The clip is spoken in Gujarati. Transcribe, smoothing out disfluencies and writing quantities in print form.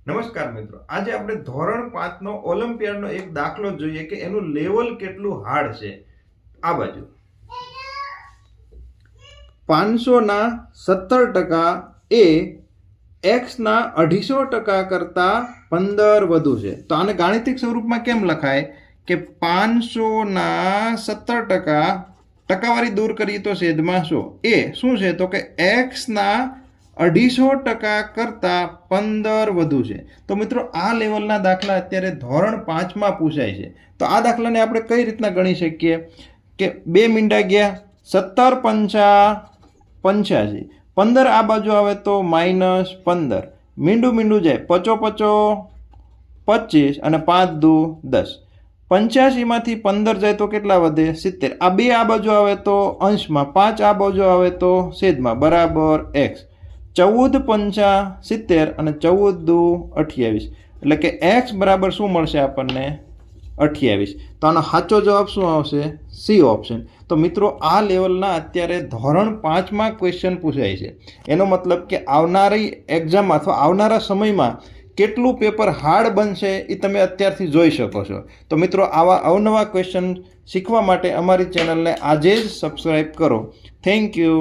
નમસ્કાર મિત્રો, આજે આપણે ધોરણ 5 નો ઓલિમ્પિયાડનો એક દાખલો જોઈએ કે એનું લેવલ કેટલું હાર્ડ છે. આ બાજુ 500 ના 17% એ x ના 250% કરતા 15 વધુ છે. તો આને ગાણિતિક સ્વરૂપમાં કેમ લખાય કે 500 ના 17% ટકાવારી દૂર કરીએ તો છેદમાં 100 એ શું છે તો કે x ના 250% કરતા 15 વધુ છે. તો મિત્રો આ લેવલના દાખલા અત્યારે ધોરણ 5 માં પૂછાય છે. તો આ દાખલાને આપણે કઈ રીતના ગણી શકીએ કે 2 મીંડા ગયા 17 પંચા 85, 15 આ બાજુ આવે તો -15, મીંડું મીંડું જાય 55 25 અને 5 દુ 10. 85 માંથી 15 જાય તો કેટલા વધે 70. આ 2 આ બાજુ આવે તો અંશમાં, 5 આ બાજુ આવે તો છેદમાં, બરાબર x. 14 પંચા 70 અને 14 દુ 28, એટલે કે x બરાબર શું મળશે આપણને 28. તો આનો સાચો જવાબ શું આવશે? C option. તો મિત્રો આ લેવલના અત્યારે ધોરણ 5 માં ક્વેશ્ચન પૂછાય છે. એનો મતલબ કે આવનારી એક્ઝામ અથવા આવનારા સમયમાં કેટલું પેપર હાર્ડ બનશે એ તમે અત્યારથી જોઈ શકો છો. તો મિત્રો આવા અવનવા ક્વેશ્ચન શીખવા માટે અમારી ચેનલને આજે જ સબસ્ક્રાઈબ કરો. Thank you.